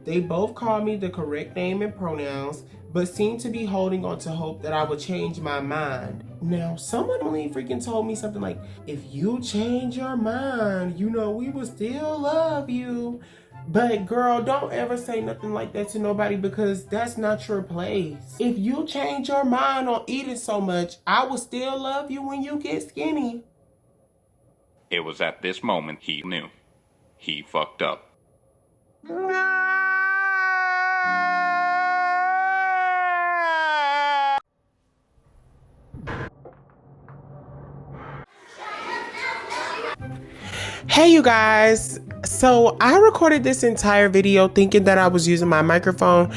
They both called me the correct name and pronouns, but seemed to be holding on to hope that I would change my mind. Now, someone only freaking told me something like, if you change your mind, you know, we will still love you. But girl, don't ever say nothing like that to nobody, because that's not your place. If you change your mind on eating so much, I will still love you when you get skinny. It was at this moment he knew. He fucked up. Hey you guys, so I recorded this entire video thinking that I was using my microphone.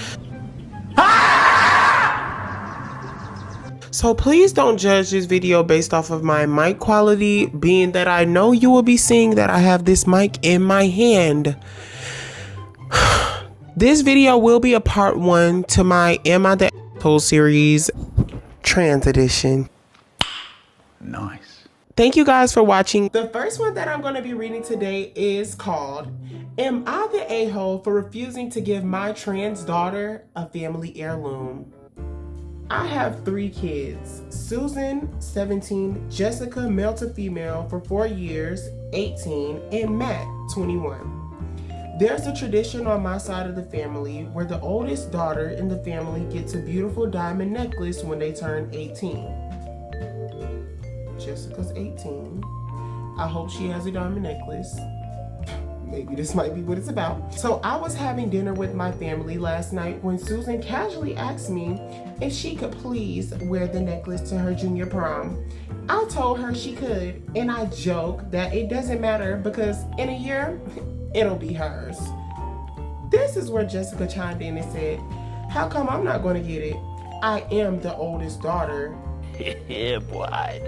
So please don't judge this video based off of my mic quality, being that I know you will be seeing that I have this mic in my hand. This video will be a part 1 to my Am I the Asshole series, Trans Edition. Nice. Thank you guys for watching. The first one that I'm going to be reading today is called, Am I the A-hole for refusing to give my trans daughter a family heirloom? I have 3 kids, Susan, 17, Jessica, male to female, for 4 years, 18, and Matt, 21. There's a tradition on my side of the family where the oldest daughter in the family gets a beautiful diamond necklace when they turn 18. Jessica's 18. I hope she has a diamond necklace. Maybe this might be what it's about. So I was having dinner with my family last night when Susan casually asked me if she could please wear the necklace to her junior prom. I told her she could, and I joked that it doesn't matter because in a year, it'll be hers. This is where Jessica chimed in and said, how come I'm not gonna get it? I am the oldest daughter. Yeah, boy.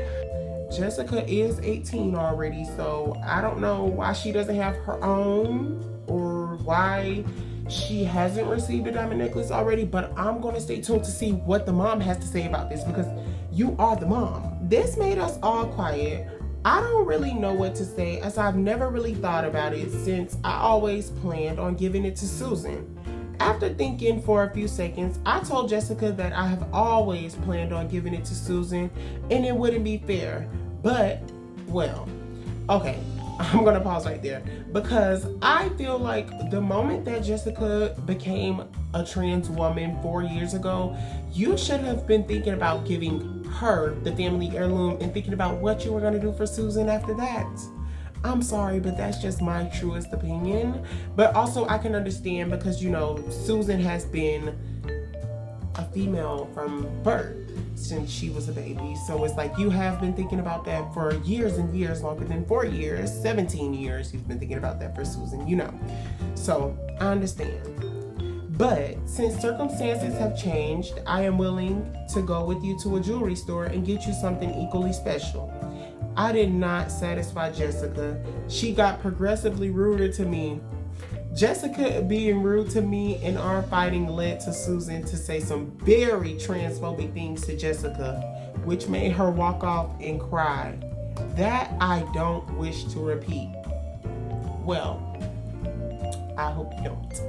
Jessica is 18 already, so I don't know why she doesn't have her own or why she hasn't received a diamond necklace already, but I'm going to stay tuned to see what the mom has to say about this because you are the mom. This made us all quiet. I don't really know what to say as I've never really thought about it since I always planned on giving it to Susan. After thinking for a few seconds, I told Jessica that I have always planned on giving it to Susan and it wouldn't be fair. But, well, okay, I'm gonna pause right there because I feel like the moment that Jessica became a trans woman 4 years ago, you should have been thinking about giving her the family heirloom and thinking about what you were gonna do for Susan after that. I'm sorry, but that's just my truest opinion. But also I can understand because, you know, Susan has been a female from birth since she was a baby. So it's like you have been thinking about that for years and years, longer than 4 years, 17 years. You've been thinking about that for Susan, you know. So I understand. But since circumstances have changed, I am willing to go with you to a jewelry store and get you something equally special. I did not satisfy Jessica. She got progressively ruder to me. Jessica being rude to me and our fighting led to Susan to say some very transphobic things to Jessica, which made her walk off and cry. That I don't wish to repeat. Well, I hope you don't.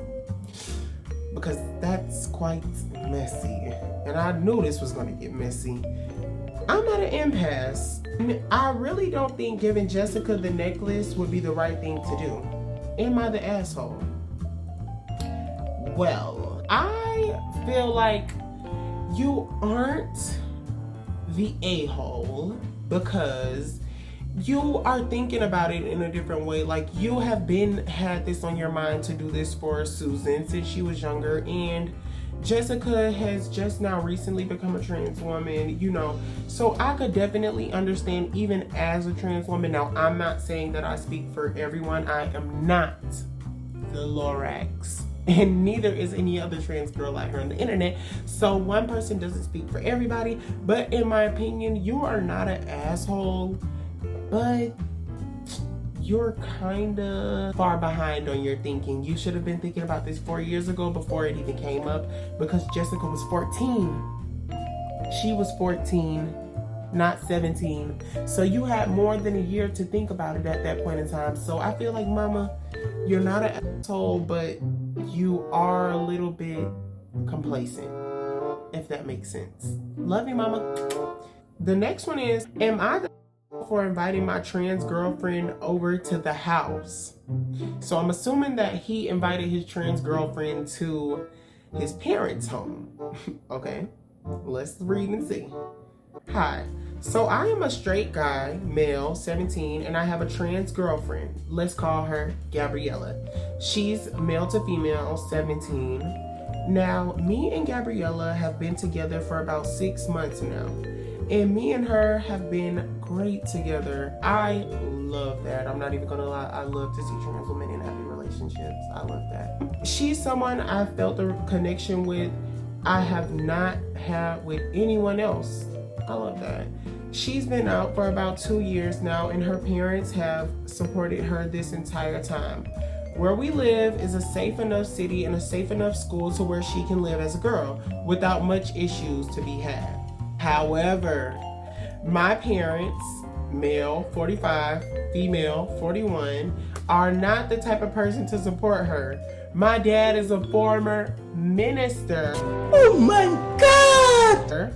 Because that's quite messy. And I knew this was going to get messy. I'm at an impasse. I really don't think giving Jessica the necklace would be the right thing to do. Am I the asshole? Well, I feel like you aren't the a-hole because you are thinking about it in a different way. Like you have had this on your mind to do this for Susan since she was younger, and Jessica has just now recently become a trans woman, you know, so I could definitely understand even as a trans woman. Now, I'm not saying that I speak for everyone. I am not the Lorax, and neither is any other trans girl out here on the internet. So one person doesn't speak for everybody, but in my opinion, you are not an asshole, but you're kind of far behind on your thinking. You should have been thinking about this 4 years ago before it even came up because Jessica was 14. She was 14, not 17. So you had more than a year to think about it at that point in time. So I feel like, Mama, you're not an asshole, but you are a little bit complacent, if that makes sense. Love you, mama. The next one is, am I the for inviting my trans girlfriend over to the house? So I'm assuming that he invited his trans girlfriend to his parents' home. Okay, let's read and see. Hi, so I am a straight guy, male, 17, and I have a trans girlfriend. Let's call her Gabriella. She's male to female, 17. Now, me and Gabriella have been together for about 6 months now. And me and her have been great together. I love that. I'm not even gonna lie. I love to see trans women in happy relationships. I love that. She's someone I felt a connection with I have not had with anyone else. I love that. She's been out for about 2 years now, and her parents have supported her this entire time. Where we live is a safe enough city and a safe enough school to where she can live as a girl without much issues to be had. However, my parents, male 45, female 41, are not the type of person to support her. My dad is a former minister. Oh my God!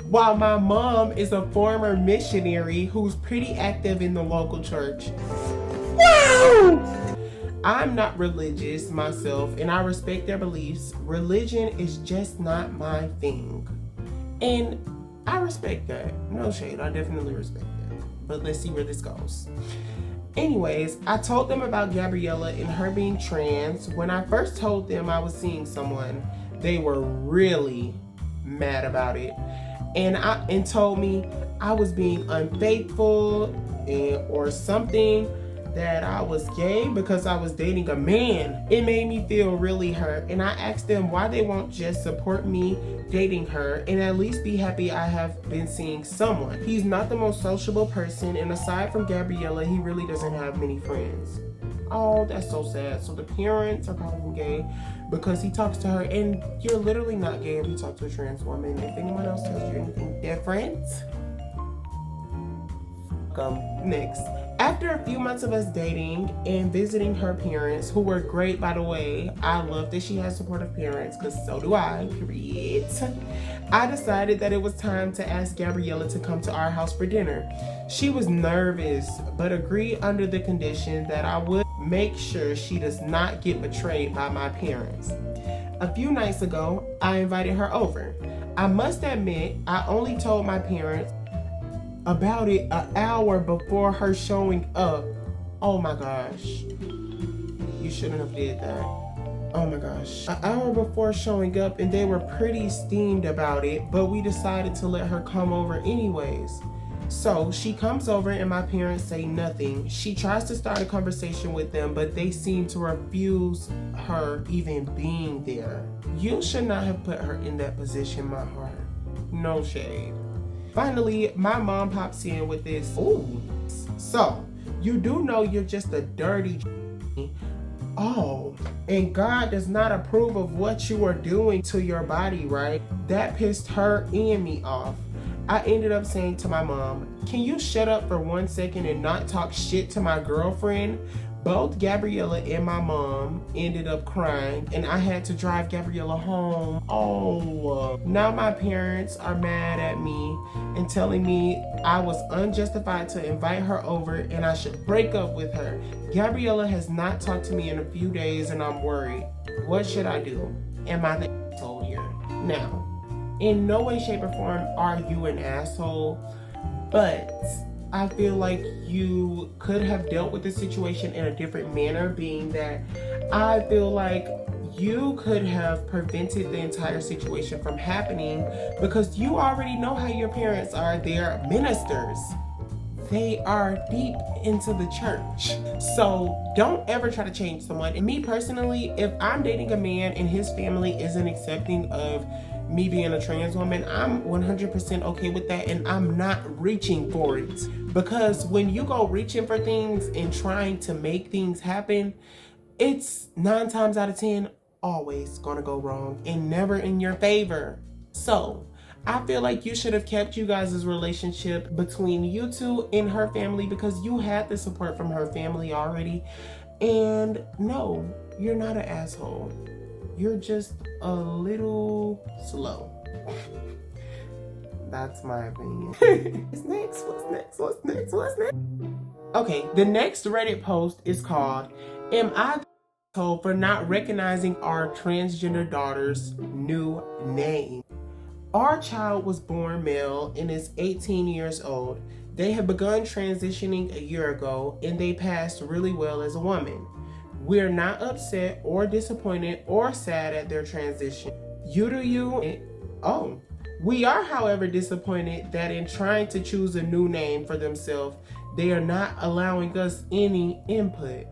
While my mom is a former missionary who's pretty active in the local church. Wow! I'm not religious myself, and I respect their beliefs. Religion is just not my thing. And I respect that. No shade, I definitely respect that. But let's see where this goes. Anyways, I told them about Gabriella and her being trans. When I first told them I was seeing someone, they were really mad about it. And told me I was being unfaithful or something, that I was gay because I was dating a man. It made me feel really hurt, and I asked them why they won't just support me dating her and at least be happy I have been seeing someone. He's not the most sociable person, and aside from Gabriella, he really doesn't have many friends. Oh, that's so sad. So the parents are calling him gay because he talks to her, and you're literally not gay if you talk to a trans woman. If anyone else tells you anything different, next. After a few months of us dating and visiting her parents, who were great, by the way, I love that she has supportive parents, because so do I, period. I decided that it was time to ask Gabriella to come to our house for dinner. She was nervous, but agreed under the condition that I would make sure she does not get betrayed by my parents. A few nights ago, I invited her over. I must admit, I only told my parents about it an hour before her showing up. Oh my gosh. You shouldn't have did that. Oh my gosh. An hour before showing up, and they were pretty steamed about it, but we decided to let her come over anyways. So she comes over and my parents say nothing. She tries to start a conversation with them, but they seem to refuse her even being there. You should not have put her in that position, my heart. No shade. Finally, my mom pops in with this, ooh, so you do know you're just a dirty oh, and God does not approve of what you are doing to your body, right? That pissed her and me off. I ended up saying to my mom, can you shut up for 1 second and not talk shit to my girlfriend? Both Gabriella and my mom ended up crying, and I had to drive Gabriella home. Oh, now my parents are mad at me and telling me I was unjustified to invite her over and I should break up with her. Gabriella has not talked to me in a few days, and I'm worried. What should I do? Am I the asshole here? Now, in no way, shape, or form are you an asshole, but I feel like you could have dealt with the situation in a different manner, being that I feel like you could have prevented the entire situation from happening, because you already know how your parents are. They're ministers. They are deep into the church. So don't ever try to change someone. And me personally, if I'm dating a man and his family isn't accepting of me being a trans woman, I'm 100% okay with that, and I'm not reaching for it. Because when you go reaching for things and trying to make things happen, it's 9 times out of 10 always gonna go wrong and never in your favor. So I feel like you should have kept you guys' relationship between you two and her family, because you had the support from her family already. And no, you're not an asshole. You're just a little slow. That's my opinion. What's next? What's next? What's next? What's next? Okay, the next Reddit post is called, "Am I the asshole for not recognizing our transgender daughter's new name?" Our child was born male and is 18 years old. They have begun transitioning a year ago and they passed really well as a woman. We're not upset or disappointed or sad at their transition. You do you. Oh. We are, however, disappointed that in trying to choose a new name for themselves, they are not allowing us any input.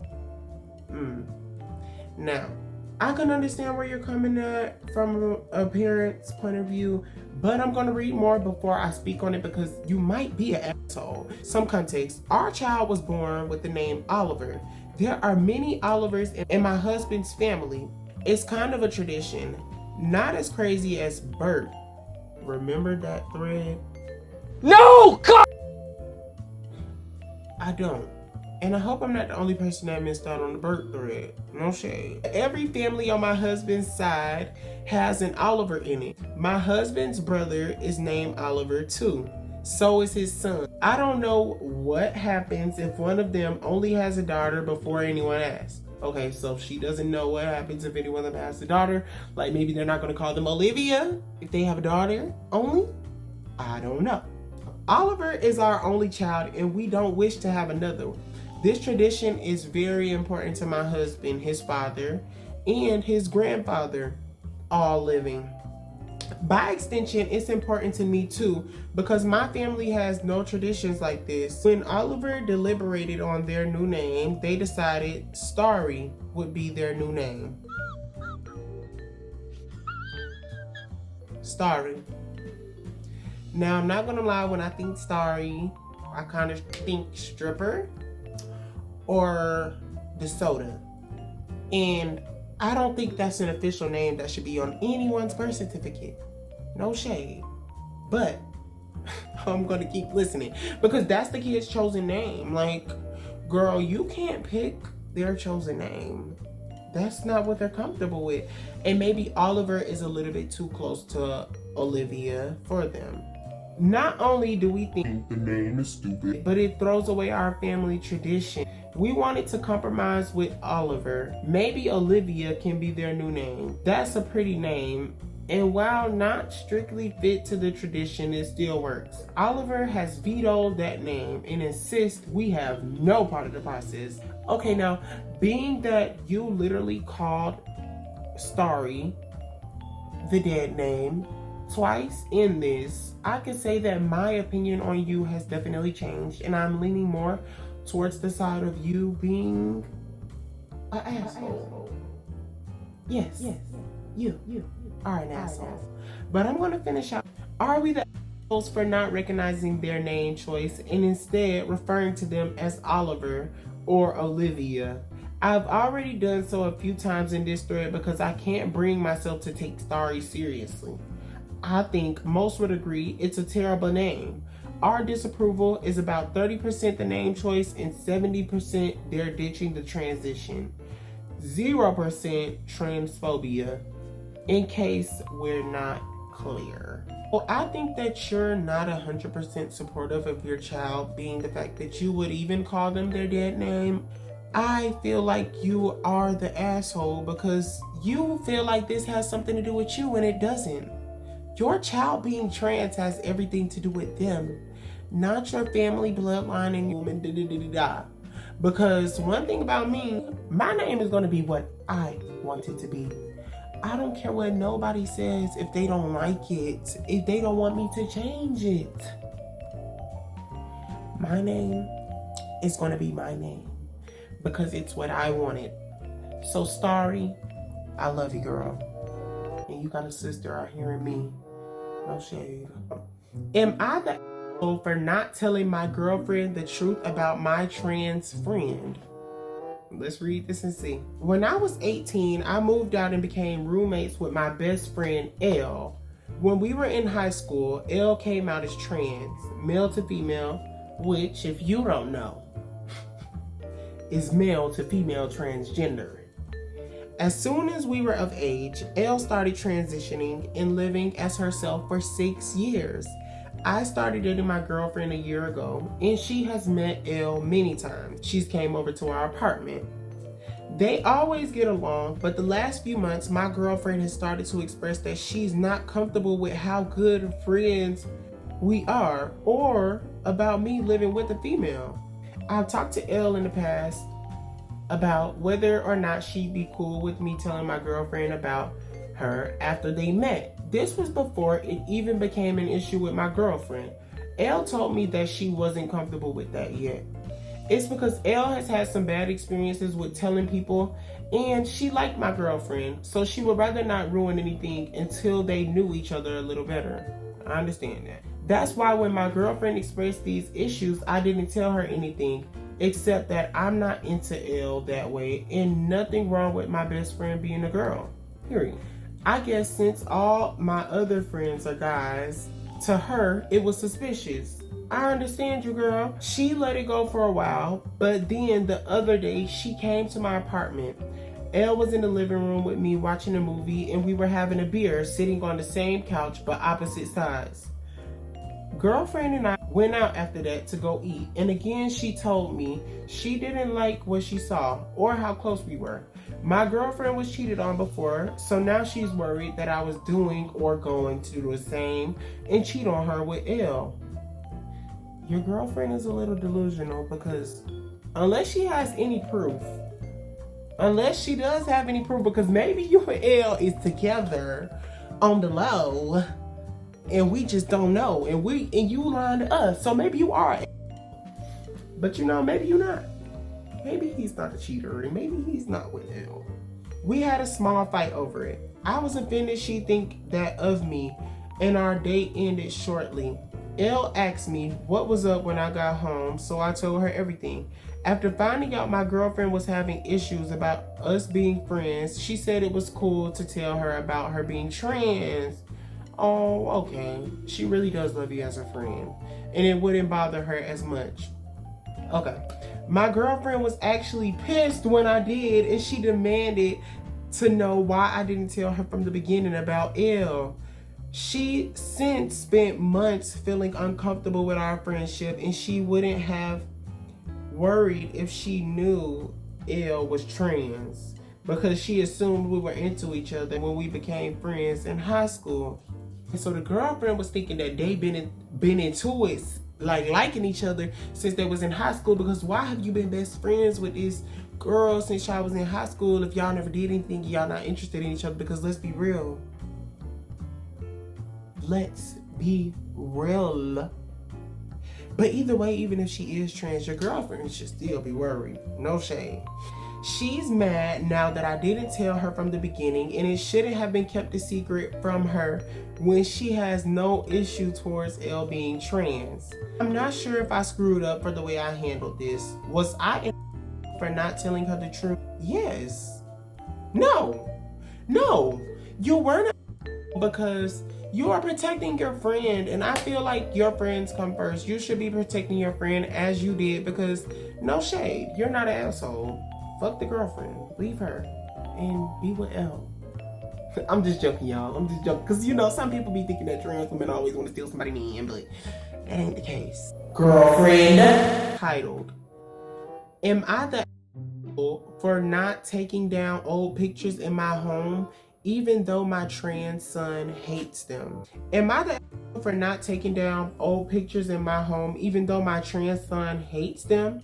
Now, I can understand where you're coming at from a parent's point of view, but I'm going to read more before I speak on it because you might be an asshole. Some context. Our child was born with the name Oliver. There are many Olivers in my husband's family. It's kind of a tradition. Not as crazy as Bert. Remember that thread? No! God! I don't. And I hope I'm not the only person that missed out on the Bert thread. No shade. Every family on my husband's side has an Oliver in it. My husband's brother is named Oliver too. So is his son. I don't know what happens if one of them only has a daughter before anyone asks. Okay, so she doesn't know what happens if anyone of them has a daughter. Like maybe they're not going to call them Olivia if they have a daughter only. I don't know. Oliver is our only child and we don't wish to have another one. This tradition is very important to my husband, his father, and his grandfather, all living. By extension, it's important to me too because my family has no traditions like this. When Oliver deliberated on their new name, they decided Starry would be their new name. Starry. Now, I'm not gonna lie, when I think Starry, I kind of think stripper or the soda. And I don't think that's an official name that should be on anyone's birth certificate. No shade. But I'm gonna keep listening because that's the kid's chosen name. Like, girl, you can't pick their chosen name. That's not what they're comfortable with. And maybe Oliver is a little bit too close to Olivia for them. Not only do we think the name is stupid, but it throws away our family tradition. We wanted to compromise with Oliver. Maybe Olivia can be their new name. That's a pretty name. And while not strictly fit to the tradition, it still works. Oliver has vetoed that name and insists we have no part of the process. Okay, now, being that you literally called Starry the dead name twice in this, I can say that my opinion on you has definitely changed, and I'm leaning more towards the side of you being an asshole. Yes, you are an asshole. But I'm gonna finish out. Are we the assholes for not recognizing their name choice and instead referring to them as Oliver or Olivia? I've already done so a few times in this thread because I can't bring myself to take Starry seriously. I think most would agree it's a terrible name. Our disapproval is about 30% the name choice and 70% they're ditching the transition. 0% transphobia, in case we're not clear. Well, I think that you're not 100% supportive of your child being the fact that you would even call them their dead name. I feel like you are the asshole because you feel like this has something to do with you and it doesn't. Your child being trans has everything to do with them, not your family bloodline and human da-da-da-da-da. Because one thing about me, my name is going to be what I want it to be. I don't care what nobody says if they don't like it, if they don't want me to change it. My name is going to be my name because it's what I wanted. So Starry, I love you, girl. And you got a sister out here in me. No shade. Am I the asshole for not telling my girlfriend the truth about my trans friend? Let's read this and see. When I was 18, I moved out and became roommates with my best friend, Elle. When we were in high school, Elle came out as trans, male to female, which, if you don't know, is male to female transgender. As soon as we were of age, Elle started transitioning and living as herself for 6 years. I started dating my girlfriend a year ago, and she has met Elle many times. She's came over to our apartment. They always get along, but the last few months, my girlfriend has started to express that she's not comfortable with how good friends we are, or about me living with a female. I've talked to Elle in the past about whether or not she'd be cool with me telling my girlfriend about her after they met. This was before it even became an issue with my girlfriend. Elle told me that she wasn't comfortable with that yet. It's because Elle has had some bad experiences with telling people, and she liked my girlfriend, so she would rather not ruin anything until they knew each other a little better. I understand that. That's why when my girlfriend expressed these issues, I didn't tell her anything, except that I'm not into Elle that way, and nothing wrong with my best friend being a girl. Period. I guess since all my other friends are guys, to her, it was suspicious. I understand you, girl. She let it go for a while, but then the other day, she came to my apartment. Elle was in the living room with me watching a movie, and we were having a beer sitting on the same couch but opposite sides. Girlfriend and I went out after that to go eat, and again she told me she didn't like what she saw or how close we were. My girlfriend was cheated on before, so now she's worried that I was doing or going to do the same and cheat on her with Elle. Your girlfriend is a little delusional because unless she has any proof, unless she does have any proof, because maybe you and Elle is together on the low and we just don't know, and you lying to us, so maybe you are, but maybe you're not. Maybe he's not a cheater, and maybe he's not with Elle. We had a small fight over it. I was offended she think that of me, and our date ended shortly. Elle asked me what was up when I got home, so I told her everything. After finding out my girlfriend was having issues about us being friends, she said it was cool to tell her about her being trans. Oh, okay. She really does love you as a friend, and it wouldn't bother her as much. Okay. My girlfriend was actually pissed when I did, and she demanded to know why I didn't tell her from the beginning about Elle. She since spent months feeling uncomfortable with our friendship, and she wouldn't have worried if she knew Elle was trans, because she assumed we were into each other when we became friends in high school. And so the girlfriend was thinking that they been into it, like liking each other since they was in high school, because why have you been best friends with this girl since y'all was in high school if y'all never did anything, y'all not interested in each other? Because let's be real. Let's be real. But either way, even if she is trans, your girlfriend should still be worried. No shade. She's mad now that I didn't tell her from the beginning, and it shouldn't have been kept a secret from her when she has no issue towards Elle being trans. I'm not sure if I screwed up for the way I handled this. Was I for not telling her the truth? Yes. No, you weren't, because you are protecting your friend, and I feel like your friends come first. You should be protecting your friend as you did, because no shade, you're not an asshole. Fuck the girlfriend, leave her, and be with Elle. I'm just joking, y'all. I'm just joking, because some people be thinking that trans women always want to steal somebody's man, but that ain't the case. Girlfriend. Titled, Am I the asshole for not taking down old pictures in my home even though my trans son hates them? Am I the asshole for not taking down old pictures in my home even though my trans son hates them?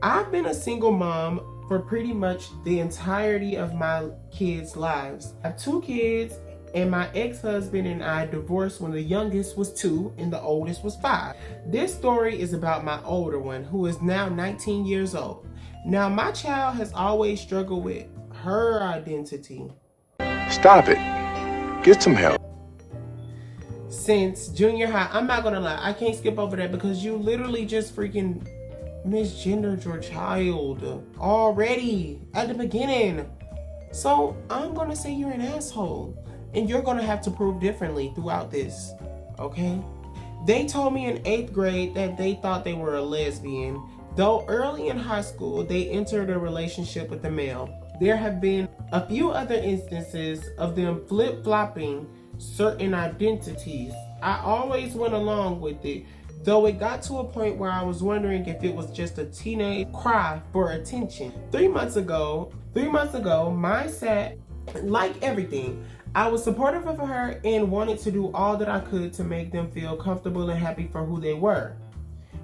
I've been a single mom for pretty much the entirety of my kids' lives. I have 2 kids, and my ex-husband and I divorced when the youngest was 2 and the oldest was 5. This story is about my older one, who is now 19 years old. Now, my child has always struggled with her identity. Stop it. Get some help. Since junior high. I'm not gonna lie, I can't skip over that because you literally just freaking misgendered your child already at the beginning. So I'm gonna say you're an asshole, and you're gonna have to prove differently throughout this, okay? They told me in 8th grade that they thought they were a lesbian, though early in high school they entered a relationship with a male. There have been a few other instances of them flip-flopping certain identities. I always went along with it, though it got to a point where I was wondering if it was just a teenage cry for attention. 3 months ago, mindset, like everything, I was supportive of her and wanted to do all that I could to make them feel comfortable and happy for who they were.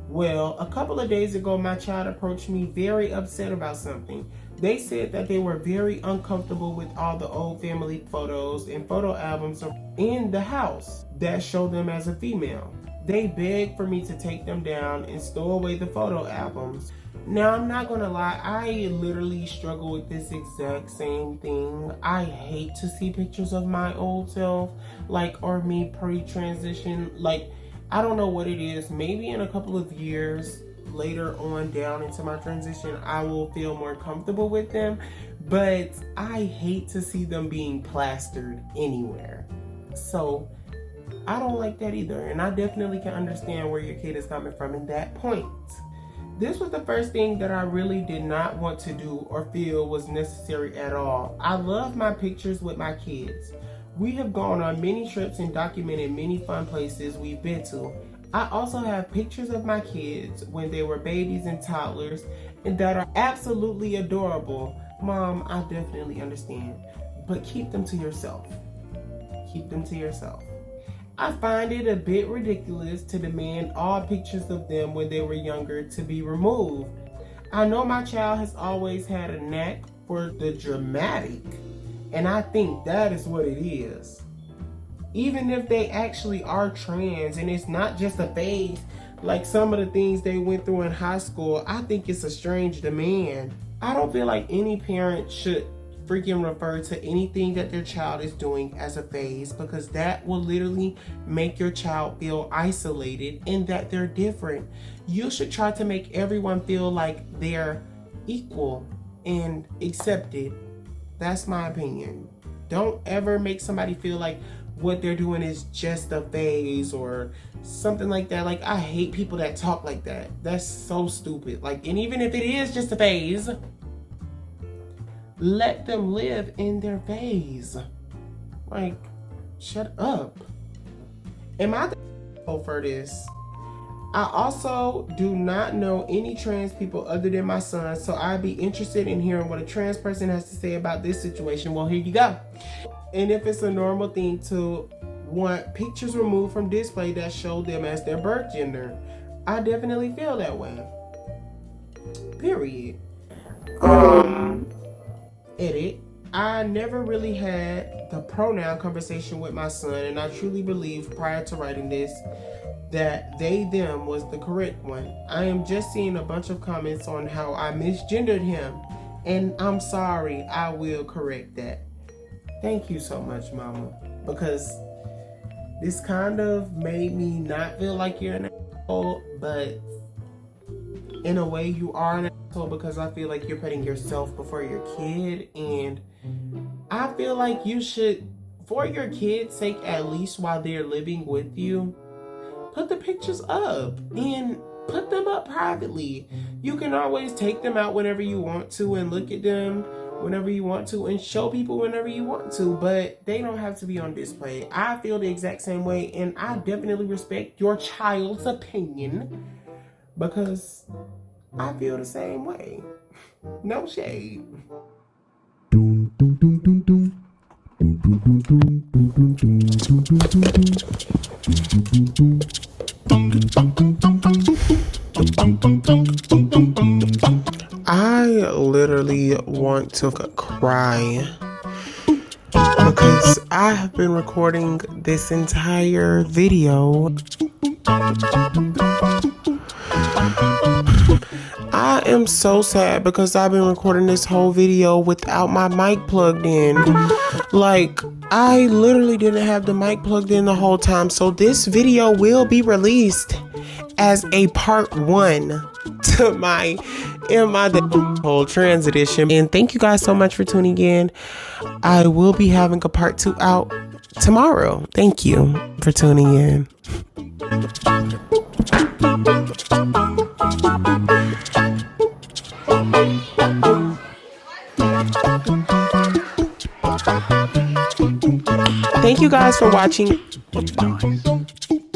Well, a couple of days ago, my child approached me very upset about something. They said that they were very uncomfortable with all the old family photos and photo albums in the house that show them as a female. They begged for me to take them down and stow away the photo albums. Now, I'm not gonna lie, I literally struggle with this exact same thing. I hate to see pictures of my old self, or me pre-transition. I don't know what it is. Maybe in a couple of years later on down into my transition, I will feel more comfortable with them. But I hate to see them being plastered anywhere. So I don't like that either. And I definitely can understand where your kid is coming from in that point. This was the first thing that I really did not want to do or feel was necessary at all. I love my pictures with my kids. We have gone on many trips and documented many fun places we've been to. I also have pictures of my kids when they were babies and toddlers and that are absolutely adorable. Mom, I definitely understand, but keep them to yourself. Keep them to yourself. I find it a bit ridiculous to demand all pictures of them when they were younger to be removed. I know my child has always had a knack for the dramatic, and I think that is what it is. Even if they actually are trans and it's not just a phase, like some of the things they went through in high school, I think it's a strange demand. I don't feel like any parent should freaking refer to anything that their child is doing as a phase, because that will literally make your child feel isolated and that they're different. You should try to make everyone feel like they're equal and accepted. That's my opinion. Don't ever make somebody feel like what they're doing is just a phase or something like that. I hate people that talk like that. That's so stupid. And even if it is just a phase, let them live in their phase. Shut up. Am I for this? I also do not know any trans people other than my son, so I'd be interested in hearing what a trans person has to say about this situation. Well, here you go. And if it's a normal thing to want pictures removed from display that show them as their birth gender. I definitely feel that way. Period. Edit. I never really had the pronoun conversation with my son, and I truly believe prior to writing this that they, them was the correct one. I am just seeing a bunch of comments on how I misgendered him, and I'm sorry. I will correct that. Thank you so much, Mama, because this kind of made me not feel like you're an asshole, but in a way you are an asshole, because I feel like you're putting yourself before your kid, and I feel like you should, for your kid's sake, at least while they're living with you, put the pictures up and put them up privately. You can always take them out whenever you want to and look at them whenever you want to and show people whenever you want to, but they don't have to be on display. I feel the exact same way, and I definitely respect your child's opinion because I feel the same way. No shade. I literally want to cry because I have been recording this entire video. I am so sad because I've been recording this whole video without my mic plugged in. I literally didn't have the mic plugged in the whole time. So this video will be released as a part 1 to my whole trans edition. And thank you guys so much for tuning in. I will be having a part 2 out tomorrow. Thank you for tuning in. Thank you guys for watching. Nice.